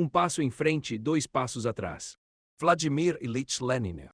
Um passo em frente, dois passos atrás. Vladimir Ilyich Lenin.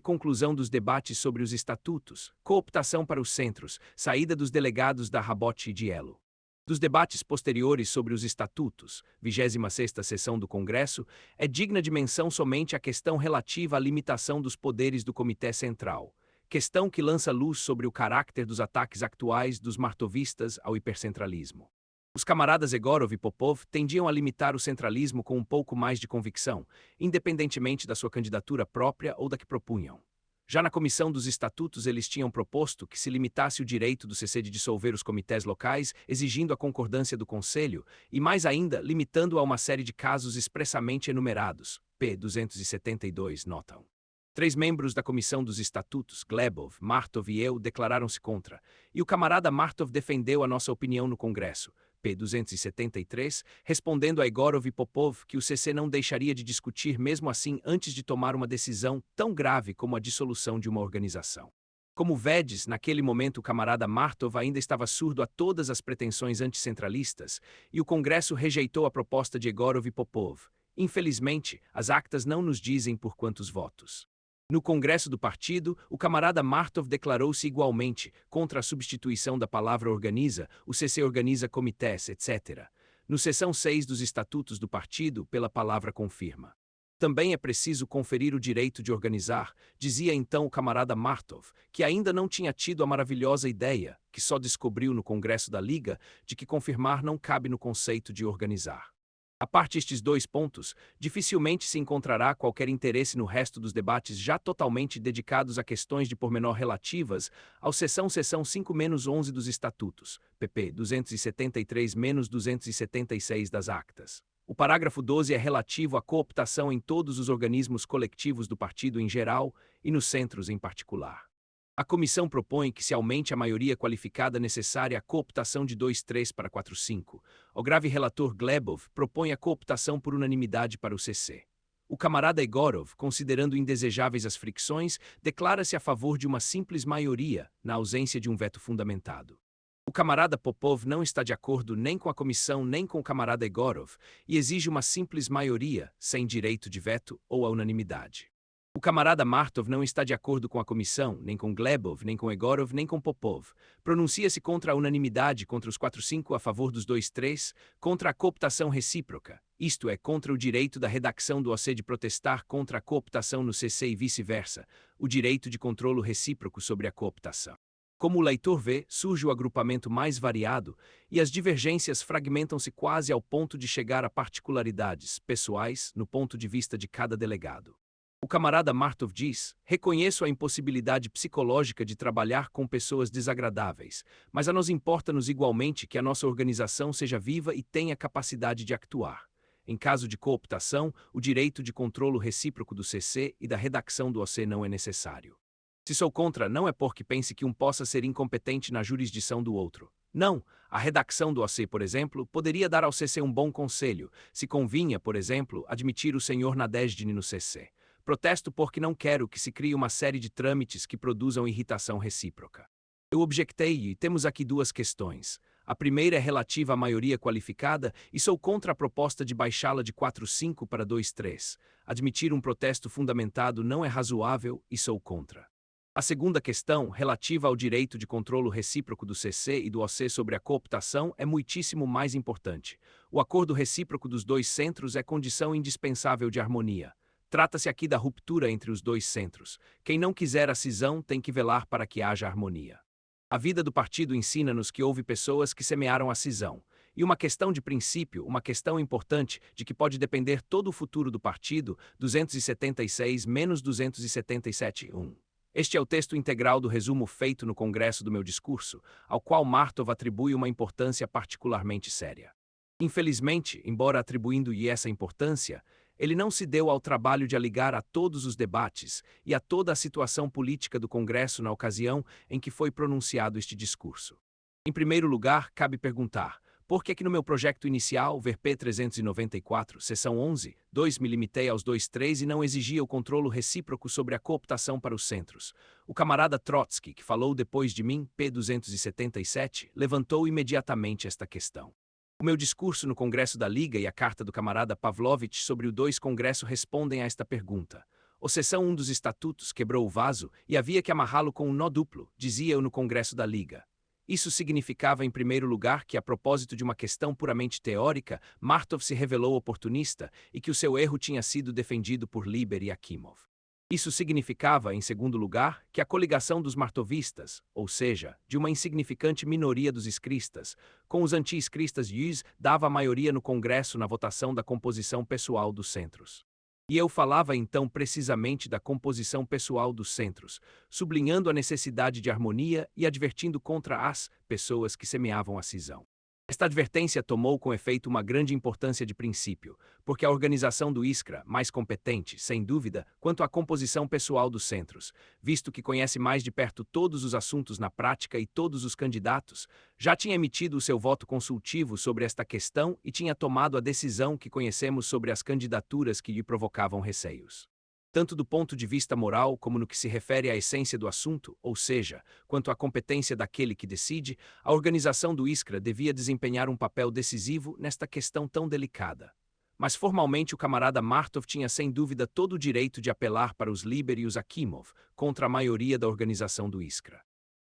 Conclusão dos debates sobre os estatutos, cooptação para os centros, saída dos delegados da Rabot e Dielo. Dos debates posteriores sobre os estatutos, 26ª sessão do Congresso, é digna de menção somente a questão relativa à limitação dos poderes do Comitê Central, questão que lança luz sobre o caráter dos ataques atuais dos martovistas ao hipercentralismo. Os camaradas Egorov e Popov tendiam a limitar o centralismo com um pouco mais de convicção, independentemente da sua candidatura própria ou da que propunham. Já na comissão dos estatutos eles tinham proposto que se limitasse o direito do CC de dissolver os comitês locais, exigindo a concordância do Conselho, e mais ainda, limitando-o a uma série de casos expressamente enumerados, p. 272 notam. 3 membros da comissão dos estatutos, Glebov, Martov e eu, declararam-se contra, e o camarada Martov defendeu a nossa opinião no Congresso, p. 273, respondendo a Egorov e Popov que o CC não deixaria de discutir mesmo assim antes de tomar uma decisão tão grave como a dissolução de uma organização. Como vedes, naquele momento o camarada Martov ainda estava surdo a todas as pretensões anticentralistas, e o Congresso rejeitou a proposta de Egorov e Popov. Infelizmente, as actas não nos dizem por quantos votos. No Congresso do Partido, o camarada Martov declarou-se igualmente contra a substituição da palavra organiza, o CC organiza comitês, etc. No seção 6 dos Estatutos do Partido, pela palavra confirma. Também é preciso conferir o direito de organizar, dizia então o camarada Martov, que ainda não tinha tido a maravilhosa ideia, que só descobriu no Congresso da Liga, de que confirmar não cabe no conceito de organizar. A parte estes 2 pontos, dificilmente se encontrará qualquer interesse no resto dos debates já totalmente dedicados a questões de pormenor relativas ao seção 5-11 dos Estatutos, pp. 273-276 das actas. O parágrafo 12 é relativo à cooptação em todos os organismos coletivos do partido em geral e nos centros em particular. A comissão propõe que se aumente a maioria qualificada necessária à cooptação de 2/3 para 4/5. O grave relator Glebov propõe a cooptação por unanimidade para o CC. O camarada Egorov, considerando indesejáveis as fricções, declara-se a favor de uma simples maioria, na ausência de um veto fundamentado. O camarada Popov não está de acordo nem com a comissão nem com o camarada Egorov e exige uma simples maioria, sem direito de veto ou a unanimidade. O camarada Martov não está de acordo com a comissão, nem com Glebov, nem com Egorov, nem com Popov. Pronuncia-se contra a unanimidade, contra os 4/5 a favor dos 2/3, contra a cooptação recíproca, isto é, contra o direito da redação do OC de protestar contra a cooptação no CC e vice-versa, o direito de controlo recíproco sobre a cooptação. Como o leitor vê, surge o agrupamento mais variado e as divergências fragmentam-se quase ao ponto de chegar a particularidades pessoais no ponto de vista de cada delegado. O camarada Martov diz: reconheço a impossibilidade psicológica de trabalhar com pessoas desagradáveis, mas a nós importa-nos igualmente que a nossa organização seja viva e tenha capacidade de actuar. Em caso de cooptação, o direito de controlo recíproco do CC e da redação do OC não é necessário. Se sou contra, não é porque pense que um possa ser incompetente na jurisdição do outro. Não, a redação do OC, por exemplo, poderia dar ao CC um bom conselho, se convinha, por exemplo, admitir o senhor Nadejdin no CC. Protesto porque não quero que se crie uma série de trâmites que produzam irritação recíproca. Eu objectei e temos aqui 2 questões. A primeira é relativa à maioria qualificada e sou contra a proposta de baixá-la de 4/5 para 2/3. Admitir um protesto fundamentado não é razoável e sou contra. A segunda questão, relativa ao direito de controlo recíproco do CC e do OC sobre a cooptação, é muitíssimo mais importante. O acordo recíproco dos 2 centros é condição indispensável de harmonia. Trata-se aqui da ruptura entre os 2 centros. Quem não quiser a cisão tem que velar para que haja harmonia. A vida do partido ensina-nos que houve pessoas que semearam a cisão. E uma questão de princípio, uma questão importante, de que pode depender todo o futuro do partido, 276-277-1. Este é o texto integral do resumo feito no Congresso do meu discurso, ao qual Martov atribui uma importância particularmente séria. Infelizmente, embora atribuindo-lhe essa importância, ele não se deu ao trabalho de aligar a todos os debates e a toda a situação política do Congresso na ocasião em que foi pronunciado este discurso. Em primeiro lugar, cabe perguntar, por que no meu projeto inicial, VRP 394, seção 11, 2 me limitei aos 2/3 e não exigia o controlo recíproco sobre a cooptação para os centros? O camarada Trotsky, que falou depois de mim, p. 277, levantou imediatamente esta questão. O meu discurso no Congresso da Liga e a carta do camarada Pavlovich sobre o 2 Congresso respondem a esta pergunta. O seção 1 dos estatutos quebrou o vaso e havia que amarrá-lo com um nó duplo, dizia eu no Congresso da Liga. Isso significava, em primeiro lugar, que, a propósito de uma questão puramente teórica, Martov se revelou oportunista e que o seu erro tinha sido defendido por Liber e Akimov. Isso significava, em segundo lugar, que a coligação dos martovistas, ou seja, de uma insignificante minoria dos escristas, com os anti-escristas Yus, dava a maioria no Congresso na votação da composição pessoal dos centros. E eu falava então precisamente da composição pessoal dos centros, sublinhando a necessidade de harmonia e advertindo contra as pessoas que semeavam a cisão. Esta advertência tomou com efeito uma grande importância de princípio, porque a organização do ISCRA, mais competente, sem dúvida, quanto à composição pessoal dos centros, visto que conhece mais de perto todos os assuntos na prática e todos os candidatos, já tinha emitido o seu voto consultivo sobre esta questão e tinha tomado a decisão que conhecemos sobre as candidaturas que lhe provocavam receios. Tanto do ponto de vista moral como no que se refere à essência do assunto, ou seja, quanto à competência daquele que decide, a organização do ISCRA devia desempenhar um papel decisivo nesta questão tão delicada. Mas formalmente o camarada Martov tinha sem dúvida todo o direito de apelar para os Liber e os Akimov, contra a maioria da organização do ISCRA.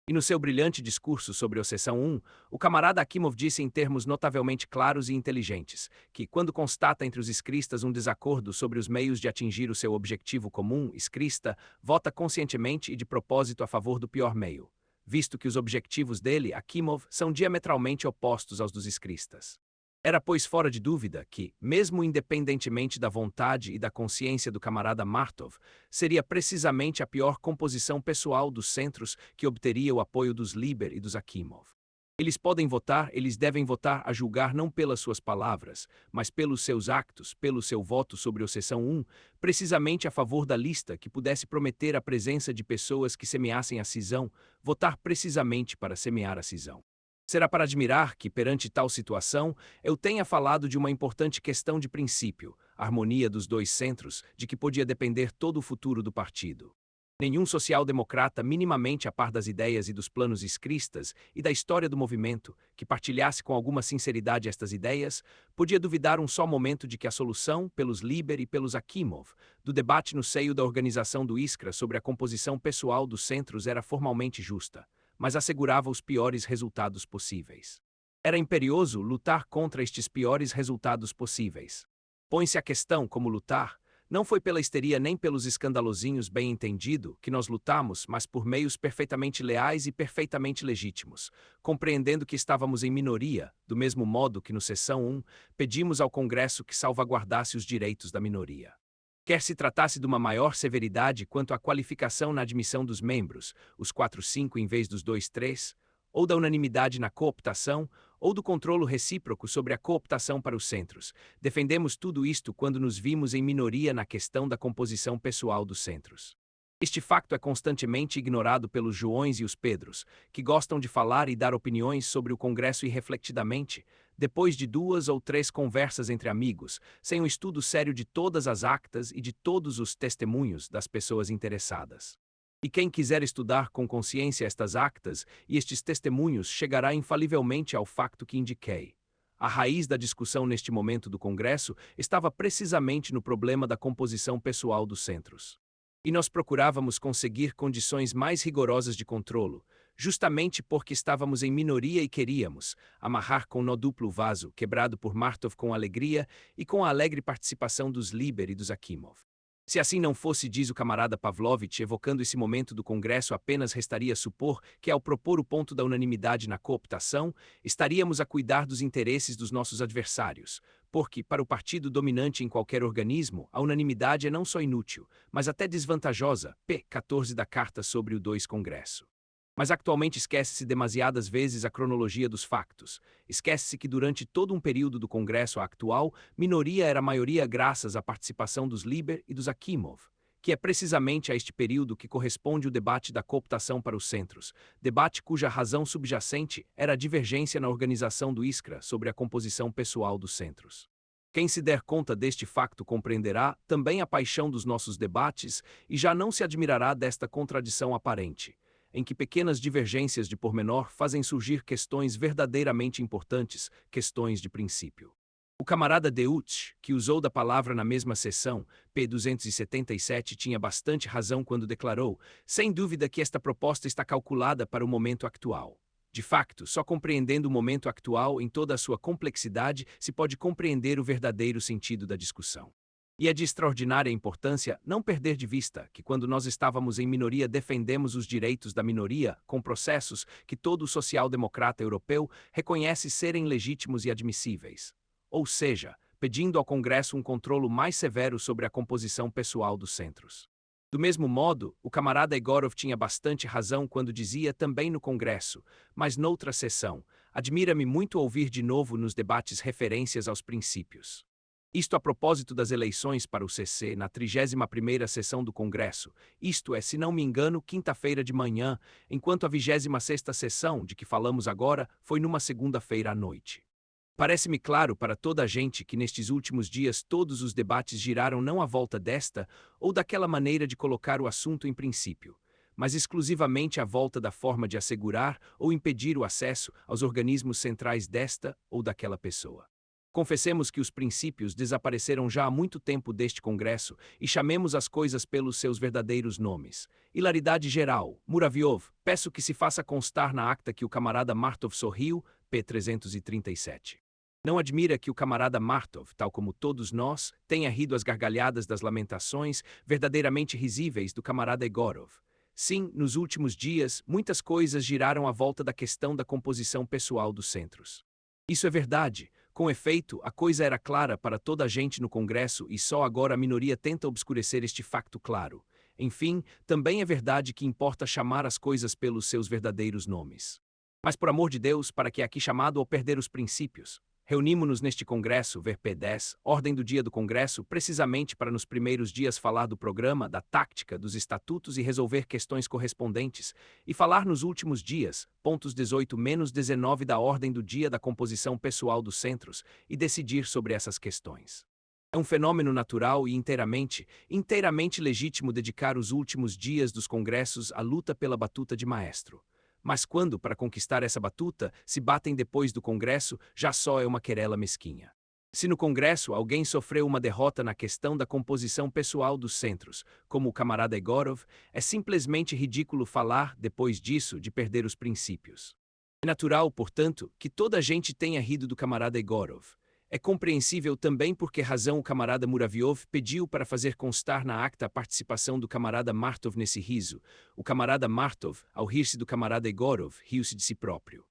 E no seu brilhante discurso sobre a seção 1, o camarada Akimov disse em termos notavelmente claros e inteligentes que, quando constata entre os escristas um desacordo sobre os meios de atingir o seu objetivo comum, escrista, vota conscientemente e de propósito a favor do pior meio, visto que os objetivos dele, Akimov, são diametralmente opostos aos dos escristas. Era, pois, fora de dúvida que, mesmo independentemente da vontade e da consciência do camarada Martov, seria precisamente a pior composição pessoal dos centros que obteria o apoio dos Liber e dos Akimov. Eles devem votar a julgar não pelas suas palavras, mas pelos seus actos, pelo seu voto sobre a seção 1, precisamente a favor da lista que pudesse prometer a presença de pessoas que semeassem a cisão, votar precisamente para semear a cisão. Será para admirar que, perante tal situação, eu tenha falado de uma importante questão de princípio, a harmonia dos dois centros, de que podia depender todo o futuro do partido. Nenhum social-democrata minimamente a par das ideias e dos planos escristas e da história do movimento, que partilhasse com alguma sinceridade estas ideias, podia duvidar um só momento de que a solução, pelos Liber e pelos Akimov, do debate no seio da organização do ISCRA sobre a composição pessoal dos centros era formalmente justa, mas assegurava os piores resultados possíveis. Era imperioso lutar contra estes piores resultados possíveis. Põe-se a questão como lutar. Não foi pela histeria nem pelos escandalosinhos bem entendido que nós lutamos, mas por meios perfeitamente leais e perfeitamente legítimos, compreendendo que estávamos em minoria, do mesmo modo que no seção 1 pedimos ao Congresso que salvaguardasse os direitos da minoria. Quer se tratasse de uma maior severidade quanto à qualificação na admissão dos membros, os 4-5 em vez dos 2-3, ou da unanimidade na cooptação, ou do controlo recíproco sobre a cooptação para os centros, defendemos tudo isto quando nos vimos em minoria na questão da composição pessoal dos centros. Este facto é constantemente ignorado pelos Joões e os Pedros, que gostam de falar e dar opiniões sobre o Congresso irrefletidamente, depois de 2 ou 3 conversas entre amigos, sem um estudo sério de todas as actas e de todos os testemunhos das pessoas interessadas. E quem quiser estudar com consciência estas actas e estes testemunhos chegará infalivelmente ao facto que indiquei. A raiz da discussão neste momento do Congresso estava precisamente no problema da composição pessoal dos centros. E nós procurávamos conseguir condições mais rigorosas de controlo, justamente porque estávamos em minoria e queríamos amarrar com nó duplo o vaso, quebrado por Martov com alegria e com a alegre participação dos Liber e dos Akimov. Se assim não fosse, diz o camarada Pavlovich, evocando esse momento do Congresso, apenas restaria supor que, ao propor o ponto da unanimidade na cooptação, estaríamos a cuidar dos interesses dos nossos adversários, porque, para o partido dominante em qualquer organismo, a unanimidade é não só inútil, mas até desvantajosa, p. 14 da Carta sobre o 2 Congresso. Mas atualmente esquece-se demasiadas vezes a cronologia dos factos. Esquece-se que durante todo um período do Congresso atual, minoria era maioria graças à participação dos Liber e dos Akimov, que é precisamente a este período que corresponde o debate da cooptação para os centros, debate cuja razão subjacente era a divergência na organização do ISCRA sobre a composição pessoal dos centros. Quem se der conta deste facto compreenderá também a paixão dos nossos debates e já não se admirará desta contradição aparente. em que pequenas divergências de pormenor fazem surgir questões verdadeiramente importantes, questões de princípio. O camarada Deutsch, que usou da palavra na mesma sessão, p. 277, tinha bastante razão quando declarou, sem dúvida que esta proposta está calculada para o momento atual. De facto, só compreendendo o momento atual em toda a sua complexidade se pode compreender o verdadeiro sentido da discussão. E é de extraordinária importância não perder de vista que quando nós estávamos em minoria defendemos os direitos da minoria com processos que todo social-democrata europeu reconhece serem legítimos e admissíveis. Ou seja, pedindo ao Congresso um controlo mais severo sobre a composição pessoal dos centros. Do mesmo modo, o camarada Egorov tinha bastante razão quando dizia também no Congresso, mas noutra sessão, admira-me muito ouvir de novo nos debates referências aos princípios. Isto a propósito das eleições para o CC na 31ª sessão do Congresso, isto é, se não me engano, quinta-feira de manhã, enquanto a 26ª sessão, de que falamos agora, foi numa segunda-feira à noite. Parece-me claro para toda a gente que nestes últimos dias todos os debates giraram não à volta desta ou daquela maneira de colocar o assunto em princípio, mas exclusivamente à volta da forma de assegurar ou impedir o acesso aos organismos centrais desta ou daquela pessoa. Confessemos que os princípios desapareceram já há muito tempo deste Congresso e chamemos as coisas pelos seus verdadeiros nomes. Hilaridade geral, Muravyov, peço que se faça constar na acta que o camarada Martov sorriu, p. 337. Não admira que o camarada Martov, tal como todos nós, tenha rido às gargalhadas das lamentações verdadeiramente risíveis do camarada Egorov. Sim, nos últimos dias, muitas coisas giraram à volta da questão da composição pessoal dos centros. Isso é verdade. Com efeito, a coisa era clara para toda a gente no Congresso e só agora a minoria tenta obscurecer este facto claro. Enfim, também é verdade que importa chamar as coisas pelos seus verdadeiros nomes. Mas por amor de Deus, para que é aqui chamado ao perder os princípios? Reunimo-nos neste Congresso, ver P10, ordem do dia do Congresso, precisamente para nos primeiros dias falar do programa, da tática, dos estatutos e resolver questões correspondentes, e falar nos últimos dias, pontos 18-19 da ordem do dia da composição pessoal dos centros, e decidir sobre essas questões. É um fenômeno natural e inteiramente legítimo dedicar os últimos dias dos congressos à luta pela batuta de maestro. Mas quando, para conquistar essa batuta, se batem depois do Congresso, já só é uma querela mesquinha. Se no Congresso alguém sofreu uma derrota na questão da composição pessoal dos centros, como o camarada Egorov, é simplesmente ridículo falar, depois disso, de perder os princípios. É natural, portanto, que toda a gente tenha rido do camarada Egorov. É compreensível também por que razão o camarada Muravyov pediu para fazer constar na acta a participação do camarada Martov nesse riso. O camarada Martov, ao rir-se do camarada Egorov, riu-se de si próprio.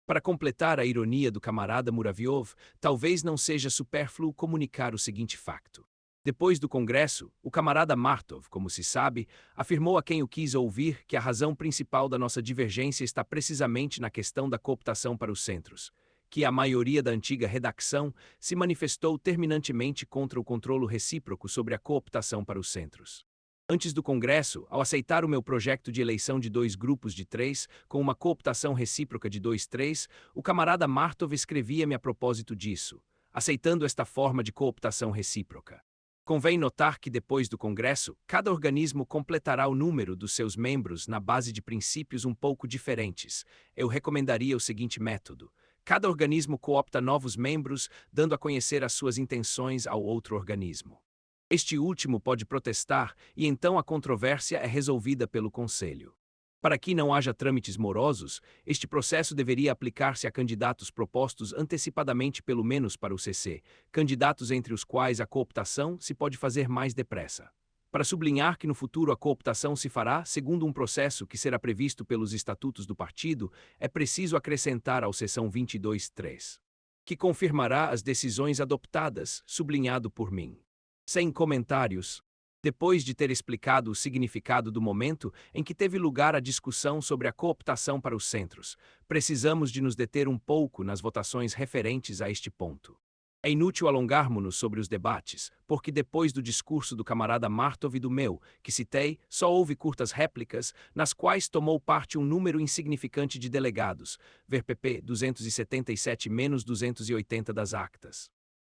Para completar a ironia do camarada Muravyov, talvez não seja supérfluo comunicar o seguinte facto. Depois do Congresso, o camarada Martov, como se sabe, afirmou a quem o quis ouvir que a razão principal da nossa divergência está precisamente na questão da cooptação para os centros, que a maioria da antiga redação se manifestou terminantemente contra o controlo recíproco sobre a cooptação para os centros. Antes do Congresso, ao aceitar o meu projeto de eleição de 2 grupos de 3, com uma cooptação recíproca de 2-3, o camarada Martov escrevia-me a propósito disso, aceitando esta forma de cooptação recíproca. Convém notar que depois do Congresso, cada organismo completará o número dos seus membros na base de princípios um pouco diferentes. Eu recomendaria o seguinte método. Cada organismo coopta novos membros, dando a conhecer as suas intenções ao outro organismo. Este último pode protestar e então a controvérsia é resolvida pelo Conselho. Para que não haja trâmites morosos, este processo deveria aplicar-se a candidatos propostos antecipadamente pelo menos para o CC, candidatos entre os quais a cooptação se pode fazer mais depressa. Para sublinhar que no futuro a cooptação se fará segundo um processo que será previsto pelos estatutos do partido, é preciso acrescentar ao seção 22.3, que confirmará as decisões adoptadas, sublinhado por mim. Sem comentários. Depois de ter explicado o significado do momento em que teve lugar a discussão sobre a cooptação para os centros, precisamos de nos deter um pouco nas votações referentes a este ponto. É inútil alongarmos-nos sobre os debates, porque depois do discurso do camarada Martov e do meu, que citei, só houve curtas réplicas, nas quais tomou parte um número insignificante de delegados, ver pp. 277-280 das actas.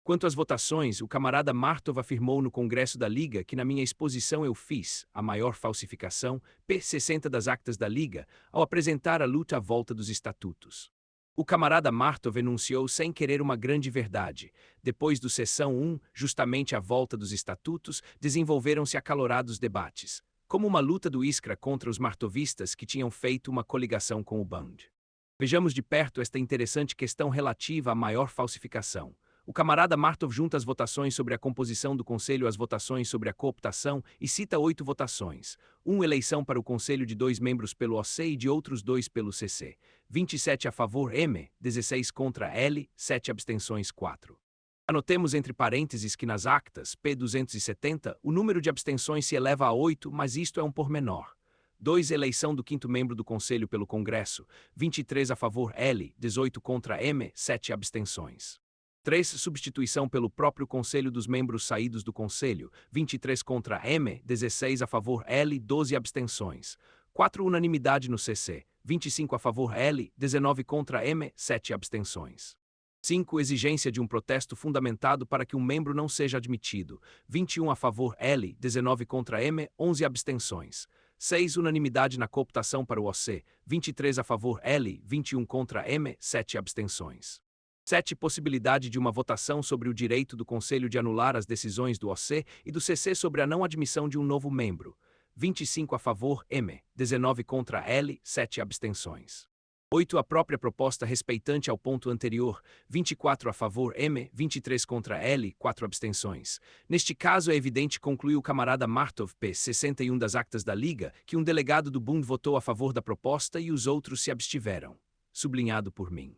Quanto às votações, o camarada Martov afirmou no Congresso da Liga que na minha exposição eu fiz a maior falsificação, P60 das actas da Liga, ao apresentar a luta à volta dos estatutos. O camarada Martov enunciou sem querer uma grande verdade. Depois do sessão 1, justamente à volta dos estatutos, desenvolveram-se acalorados debates, como uma luta do Iskra contra os martovistas que tinham feito uma coligação com o Bund. Vejamos de perto esta interessante questão relativa à maior falsificação. O camarada Martov junta as votações sobre a composição do Conselho às votações sobre a cooptação e cita 8 votações. 1 eleição para o Conselho de 2 membros pelo OC e de outros 2 pelo CC. 27 a favor M, 16 contra L, 7 abstenções 4. Anotemos entre parênteses que nas actas, P270, o número de abstenções se eleva a 8, mas isto é um pormenor. 2 eleição do 5º membro do Conselho pelo Congresso, 23 a favor L, 18 contra M, 7 abstenções. 3. Substituição pelo próprio Conselho dos membros saídos do Conselho, 23 contra M, 16 a favor L, 12 abstenções. 4. Unanimidade no CC, 25 a favor L, 19 contra M, 7 abstenções. 5. Exigência de um protesto fundamentado para que um membro não seja admitido, 21 a favor L, 19 contra M, 11 abstenções. 6. Unanimidade na cooptação para o OC, 23 a favor L, 21 contra M, 7 abstenções. 7. Possibilidade de uma votação sobre o direito do Conselho de anular as decisões do OC e do CC sobre a não admissão de um novo membro. 25 a favor M, 19 contra L, 7 abstenções. 8. A própria proposta respeitante ao ponto anterior, 24 a favor M, 23 contra L, 4 abstenções. Neste caso é evidente, concluiu o camarada Martov, p. 61 das actas da Liga, que um delegado do Bund votou a favor da proposta e os outros se abstiveram. Sublinhado por mim.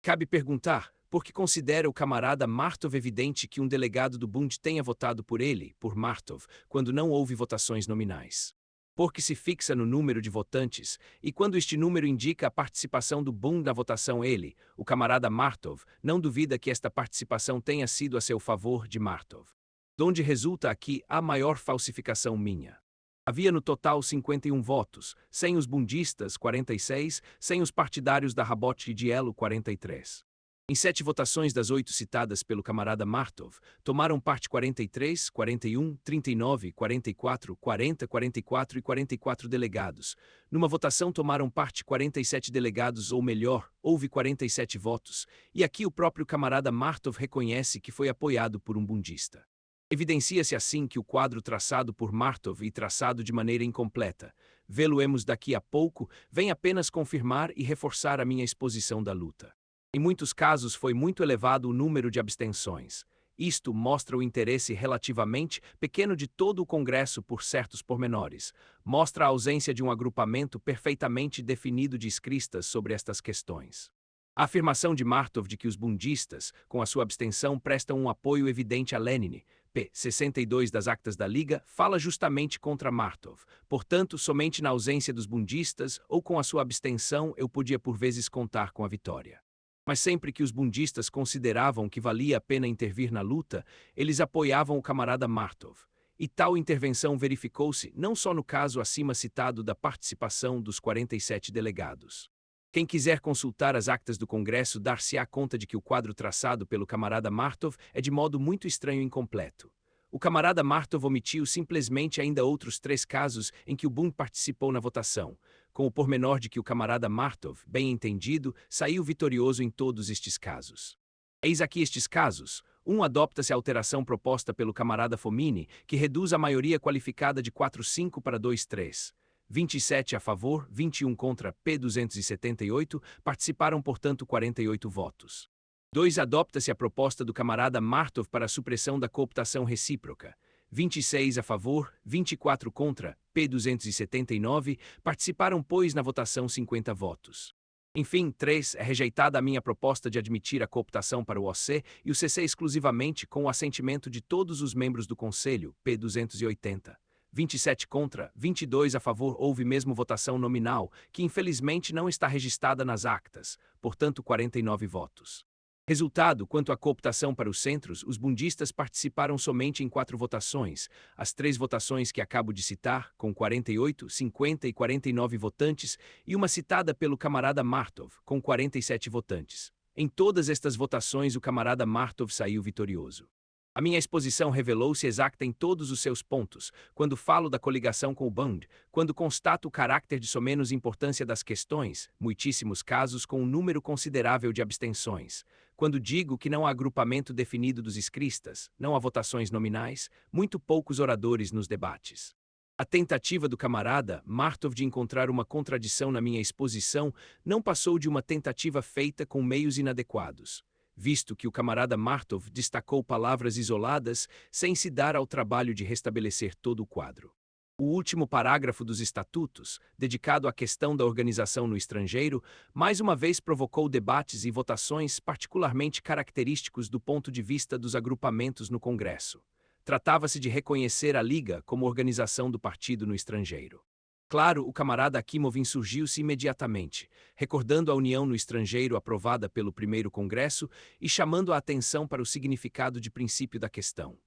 Cabe perguntar, por que considera o camarada Martov evidente que um delegado do Bund tenha votado por ele, por Martov, quando não houve votações nominais? Porque se fixa no número de votantes, e quando este número indica a participação do Bund na votação ele, o camarada Martov, não duvida que esta participação tenha sido a seu favor de Martov. Donde resulta aqui a maior falsificação minha. Havia no total 51 votos, sem os bundistas 46, sem os partidários da Rabot e Dielo 43. Em 7 votações das 8 citadas pelo camarada Martov, tomaram parte 43, 41, 39, 44, 40, 44 e 44 delegados. Numa votação tomaram parte 47 delegados, ou melhor, houve 47 votos, e aqui o próprio camarada Martov reconhece que foi apoiado por um bundista. Evidencia-se assim que o quadro traçado por Martov e traçado de maneira incompleta, vê-lo-emos daqui a pouco, vem apenas confirmar e reforçar a minha exposição da luta. Em muitos casos foi muito elevado o número de abstenções. Isto mostra o interesse relativamente pequeno de todo o Congresso por certos pormenores, mostra a ausência de um agrupamento perfeitamente definido de iskristas sobre estas questões. A afirmação de Martov de que os bundistas, com a sua abstenção, prestam um apoio evidente a Lenin, p. 62 das actas da Liga, fala justamente contra Martov. Portanto, somente na ausência dos bundistas ou com a sua abstenção eu podia por vezes contar com a vitória. Mas sempre que os bundistas consideravam que valia a pena intervir na luta, eles apoiavam o camarada Martov. E tal intervenção verificou-se não só no caso acima citado da participação dos 47 delegados. Quem quiser consultar as actas do Congresso dar-se-á conta de que o quadro traçado pelo camarada Martov é de modo muito estranho e incompleto. O camarada Martov omitiu simplesmente ainda outros 3 casos em que o Bund participou na votação, com o pormenor de que o camarada Martov, bem entendido, saiu vitorioso em todos estes casos. Eis aqui estes casos. 1. Adopta-se a alteração proposta pelo camarada Fomini, que reduz a maioria qualificada de 4-5 para 2-3. 27 a favor, 21 contra, P278, participaram portanto 48 votos. 2. Adopta-se a proposta do camarada Martov para a supressão da cooptação recíproca. 26 a favor, 24 contra, P279, participaram pois na votação 50 votos. Enfim, 3. É rejeitada a minha proposta de admitir a cooptação para o OC e o CC exclusivamente com o assentimento de todos os membros do Conselho, P280. 27 contra, 22 a favor. Houve mesmo votação nominal, que infelizmente não está registrada nas actas, portanto 49 votos. Resultado: quanto à cooptação para os centros, os bundistas participaram somente em 4 votações, as 3 votações que acabo de citar, com 48, 50 e 49 votantes, e uma citada pelo camarada Martov, com 47 votantes. Em todas estas votações, o camarada Martov saiu vitorioso. A minha exposição revelou-se exata em todos os seus pontos, quando falo da coligação com o Bund, quando constato o caráter de somenos importância das questões, muitíssimos casos com um número considerável de abstenções, quando digo que não há agrupamento definido dos escristas, não há votações nominais, muito poucos oradores nos debates. A tentativa do camarada Martov de encontrar uma contradição na minha exposição não passou de uma tentativa feita com meios inadequados, visto que o camarada Martov destacou palavras isoladas sem se dar ao trabalho de restabelecer todo o quadro. O último parágrafo dos estatutos, dedicado à questão da organização no estrangeiro, mais uma vez provocou debates e votações particularmente característicos do ponto de vista dos agrupamentos no Congresso. Tratava-se de reconhecer a Liga como organização do partido no estrangeiro. Claro, o camarada Akimov insurgiu-se imediatamente, recordando a união no estrangeiro aprovada pelo primeiro Congresso e chamando a atenção para o significado de princípio da questão.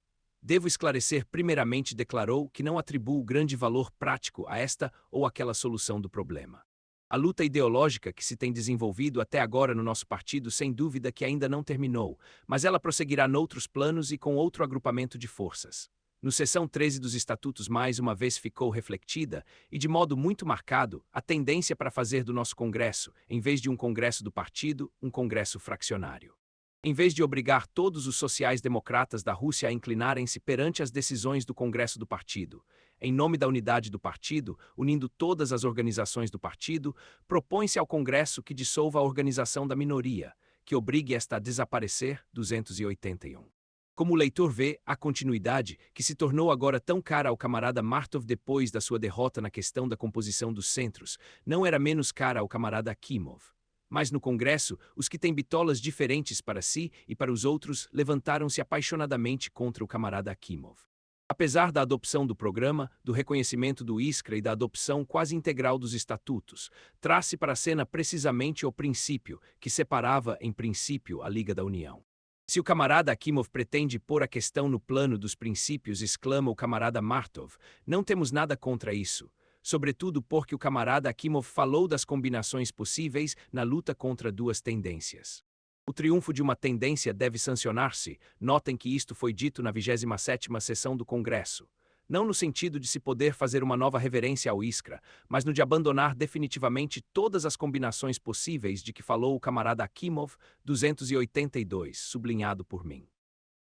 Devo esclarecer, primeiramente declarou que não atribuo grande valor prático a esta ou aquela solução do problema. A luta ideológica que se tem desenvolvido até agora no nosso partido sem dúvida que ainda não terminou, mas ela prosseguirá noutros planos e com outro agrupamento de forças. No seção 13 dos estatutos mais uma vez ficou refletida, e de modo muito marcado, a tendência para fazer do nosso Congresso, em vez de um Congresso do partido, um Congresso fraccionário. Em vez de obrigar todos os sociais-democratas da Rússia a inclinarem-se perante as decisões do Congresso do partido, em nome da unidade do partido, unindo todas as organizações do partido, propõe-se ao Congresso que dissolva a organização da minoria, que obrigue esta a desaparecer, 281. Como o leitor vê, a continuidade, que se tornou agora tão cara ao camarada Martov depois da sua derrota na questão da composição dos centros, não era menos cara ao camarada Akimov. Mas no Congresso, os que têm bitolas diferentes para si e para os outros levantaram-se apaixonadamente contra o camarada Akimov. Apesar da adopção do programa, do reconhecimento do Iskra e da adopção quase integral dos estatutos, traz-se para a cena precisamente o princípio, que separava, em princípio, a Liga da União. Se o camarada Akimov pretende pôr a questão no plano dos princípios, exclama o camarada Martov, não temos nada contra isso, sobretudo porque o camarada Akimov falou das combinações possíveis na luta contra duas tendências. O triunfo de uma tendência deve sancionar-se, notem que isto foi dito na 27ª sessão do Congresso. Não no sentido de se poder fazer uma nova reverência ao Iskra, mas no de abandonar definitivamente todas as combinações possíveis de que falou o camarada Akimov, 282, sublinhado por mim.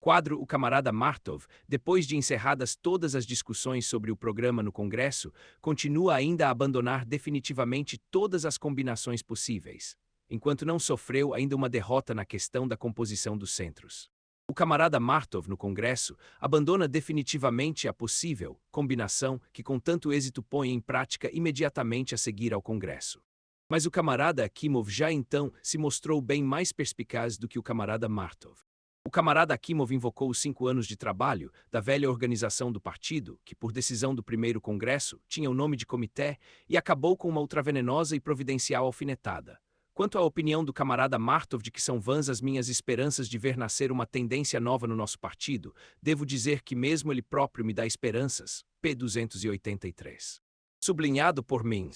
Quadro o camarada Martov, depois de encerradas todas as discussões sobre o programa no Congresso, continua ainda a abandonar definitivamente todas as combinações possíveis, enquanto não sofreu ainda uma derrota na questão da composição dos centros. O camarada Martov, no Congresso, abandona definitivamente a possível combinação que com tanto êxito põe em prática imediatamente a seguir ao Congresso. Mas o camarada Akimov já então se mostrou bem mais perspicaz do que o camarada Martov. O camarada Akimov invocou os 5 anos de trabalho da velha organização do partido, que por decisão do primeiro Congresso tinha o nome de comitê, e acabou com uma ultravenenosa e providencial alfinetada. Quanto à opinião do camarada Martov de que são vãs as minhas esperanças de ver nascer uma tendência nova no nosso partido, devo dizer que mesmo ele próprio me dá esperanças, p. 283. Sublinhado por mim.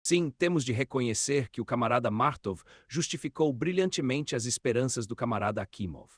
Sim, temos de reconhecer que o camarada Martov justificou brilhantemente as esperanças do camarada Akimov.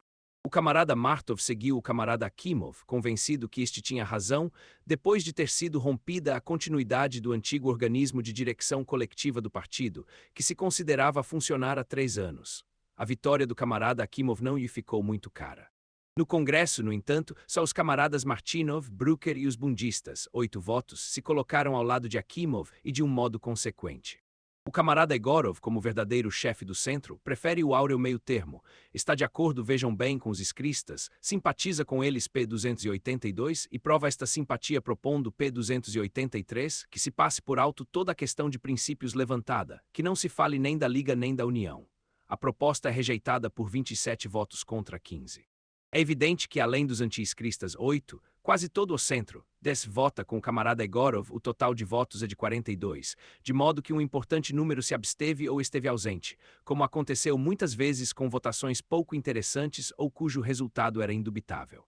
O camarada Martov seguiu o camarada Akimov, convencido que este tinha razão, depois de ter sido rompida a continuidade do antigo organismo de direção coletiva do partido, que se considerava funcionar há 3 anos. A vitória do camarada Akimov não lhe ficou muito cara. No Congresso, no entanto, só os camaradas Martinov, Brucker e os bundistas, 8 votos, se colocaram ao lado de Akimov e de um modo consequente. O camarada Egorov, como verdadeiro chefe do centro, prefere o áureo meio-termo, está de acordo, vejam bem, com os iskristas, simpatiza com eles p. 282 e prova esta simpatia propondo p. 283 que se passe por alto toda a questão de princípios levantada, que não se fale nem da Liga nem da União. A proposta é rejeitada por 27 votos contra 15. É evidente que, além dos anti-iskristas 8, quase todo o centro, vota com o camarada Egorov, o total de votos é de 42, de modo que um importante número se absteve ou esteve ausente, como aconteceu muitas vezes com votações pouco interessantes ou cujo resultado era indubitável.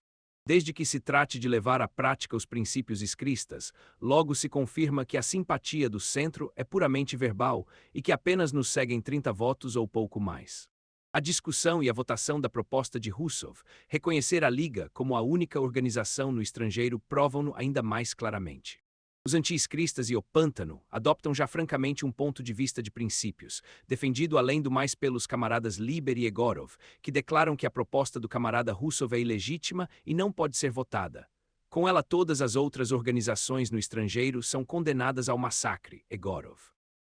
Desde que se trate de levar à prática os princípios iskristas, logo se confirma que a simpatia do centro é puramente verbal e que apenas nos seguem 30 votos ou pouco mais. A discussão e a votação da proposta de Rousseff, reconhecer a Liga como a única organização no estrangeiro, provam-no ainda mais claramente. Os anti-iscristas e o Pântano adoptam já francamente um ponto de vista de princípios, defendido além do mais pelos camaradas Liber e Egorov, que declaram que a proposta do camarada Rousseff é ilegítima e não pode ser votada. Com ela, todas as outras organizações no estrangeiro são condenadas ao massacre, Egorov.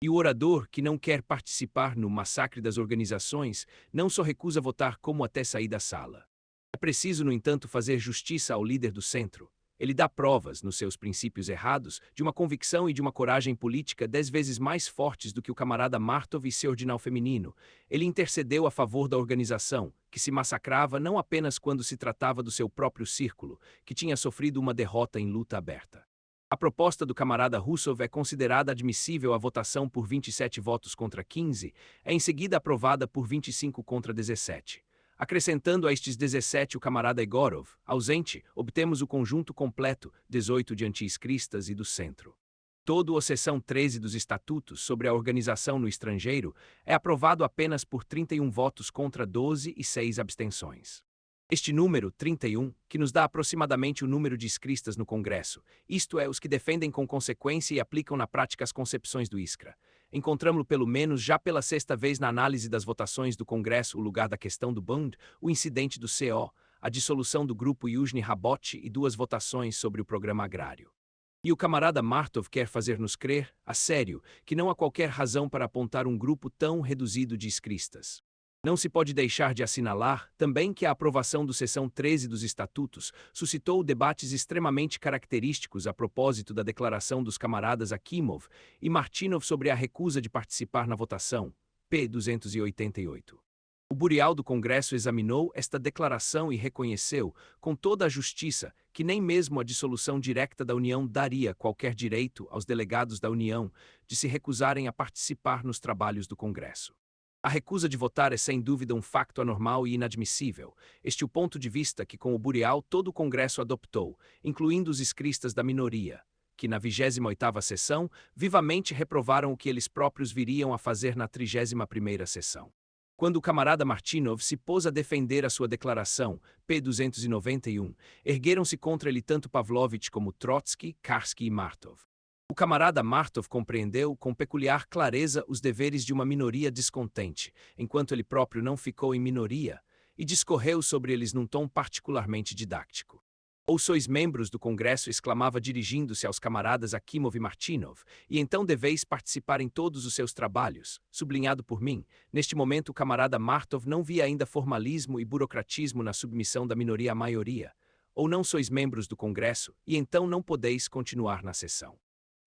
E o orador, que não quer participar no massacre das organizações, não só recusa votar como até sair da sala. É preciso, no entanto, fazer justiça ao líder do centro. Ele dá provas, nos seus princípios errados, de uma convicção e de uma coragem política 10 vezes mais fortes do que o camarada Martov e seu ordinal feminino. Ele intercedeu a favor da organização, que se massacrava não apenas quando se tratava do seu próprio círculo, que tinha sofrido uma derrota em luta aberta. A proposta do camarada Rousseff é considerada admissível à votação por 27 votos contra 15, é em seguida aprovada por 25 contra 17. Acrescentando a estes 17 o camarada Egorov, ausente, obtemos o conjunto completo, 18 de anti-iscristas e do centro. Todo o seção 13 dos estatutos sobre a organização no estrangeiro é aprovado apenas por 31 votos contra 12 e 6 abstenções. Este número, 31, que nos dá aproximadamente o número de iscristas no Congresso, isto é, os que defendem com consequência e aplicam na prática as concepções do Iskra. Encontramos-lo pelo menos já pela sexta vez na análise das votações do Congresso, o lugar da questão do Bund, o incidente do CO, a dissolução do grupo Yuzhny Rabot e 2 votações sobre o programa agrário. E o camarada Martov quer fazer-nos crer, a sério, que não há qualquer razão para apontar um grupo tão reduzido de iscristas. Não se pode deixar de assinalar, também, que a aprovação do seção 13 dos Estatutos suscitou debates extremamente característicos a propósito da declaração dos camaradas Akimov e Martinov sobre a recusa de participar na votação, p. 288. O Burial do Congresso examinou esta declaração e reconheceu, com toda a justiça, que nem mesmo a dissolução direta da União daria qualquer direito aos delegados da União de se recusarem a participar nos trabalhos do Congresso. A recusa de votar é sem dúvida um facto anormal e inadmissível. Este é o ponto de vista que com o Burial todo o Congresso adoptou, incluindo os iscristas da minoria, que na 28ª sessão vivamente reprovaram o que eles próprios viriam a fazer na 31ª sessão. Quando o camarada Martinov se pôs a defender a sua declaração, p. 291, ergueram-se contra ele tanto Pavlovich como Trotsky, Karsky e Martov. O camarada Martov compreendeu com peculiar clareza os deveres de uma minoria descontente, enquanto ele próprio não ficou em minoria, e discorreu sobre eles num tom particularmente didático. Ou sois membros do Congresso, exclamava dirigindo-se aos camaradas Akimov e Martinov, e então deveis participar em todos os seus trabalhos, sublinhado por mim. Neste momento o camarada Martov não via ainda formalismo e burocratismo na submissão da minoria à maioria. Ou não sois membros do Congresso, e então não podeis continuar na sessão.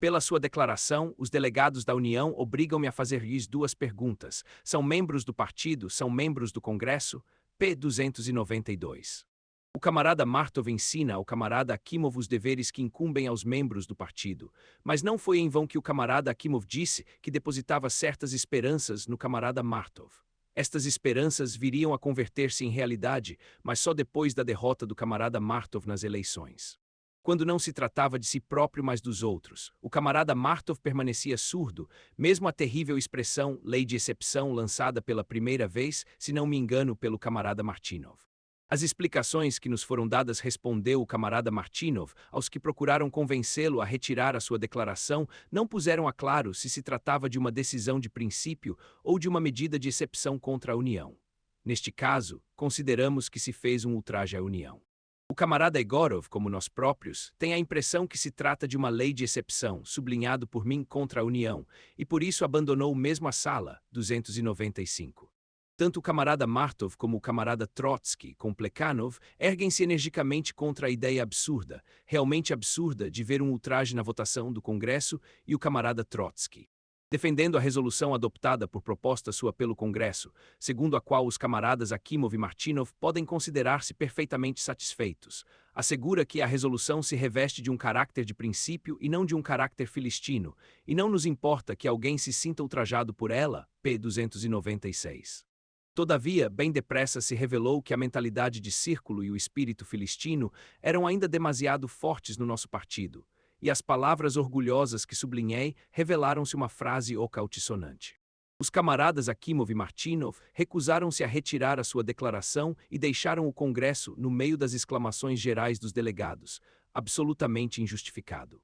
Pela sua declaração, os delegados da União obrigam-me a fazer-lhes 2 perguntas. São membros do partido? São membros do Congresso? p. 292. O camarada Martov ensina ao camarada Akimov os deveres que incumbem aos membros do partido, mas não foi em vão que o camarada Akimov disse que depositava certas esperanças no camarada Martov. Estas esperanças viriam a converter-se em realidade, mas só depois da derrota do camarada Martov nas eleições. Quando não se tratava de si próprio, mas dos outros, o camarada Martov permanecia surdo, mesmo à terrível expressão lei de exceção lançada pela primeira vez, se não me engano, pelo camarada Martinov. As explicações que nos foram dadas, respondeu o camarada Martinov, aos que procuraram convencê-lo a retirar a sua declaração, não puseram a claro se se tratava de uma decisão de princípio ou de uma medida de exceção contra a União. Neste caso, consideramos que se fez um ultraje à União. O camarada Egorov, como nós próprios, tem a impressão que se trata de uma lei de exceção, sublinhado por mim, contra a União, e por isso abandonou mesmo a sala, 295. Tanto o camarada Martov como o camarada Trotsky, com Plekhanov, erguem-se energicamente contra a ideia absurda, realmente absurda, de ver um ultraje na votação do Congresso, e o camarada Trotsky, defendendo a resolução adoptada por proposta sua pelo Congresso, segundo a qual os camaradas Akimov e Martinov podem considerar-se perfeitamente satisfeitos, assegura que a resolução se reveste de um caráter de princípio e não de um caráter filistino, e não nos importa que alguém se sinta ultrajado por ela, p. 296. Todavia, bem depressa se revelou que a mentalidade de círculo e o espírito filistino eram ainda demasiado fortes no nosso partido, e as palavras orgulhosas que sublinhei revelaram-se uma frase oca altissonante. Os camaradas Akimov e Martinov recusaram-se a retirar a sua declaração e deixaram o Congresso no meio das exclamações gerais dos delegados, absolutamente injustificado.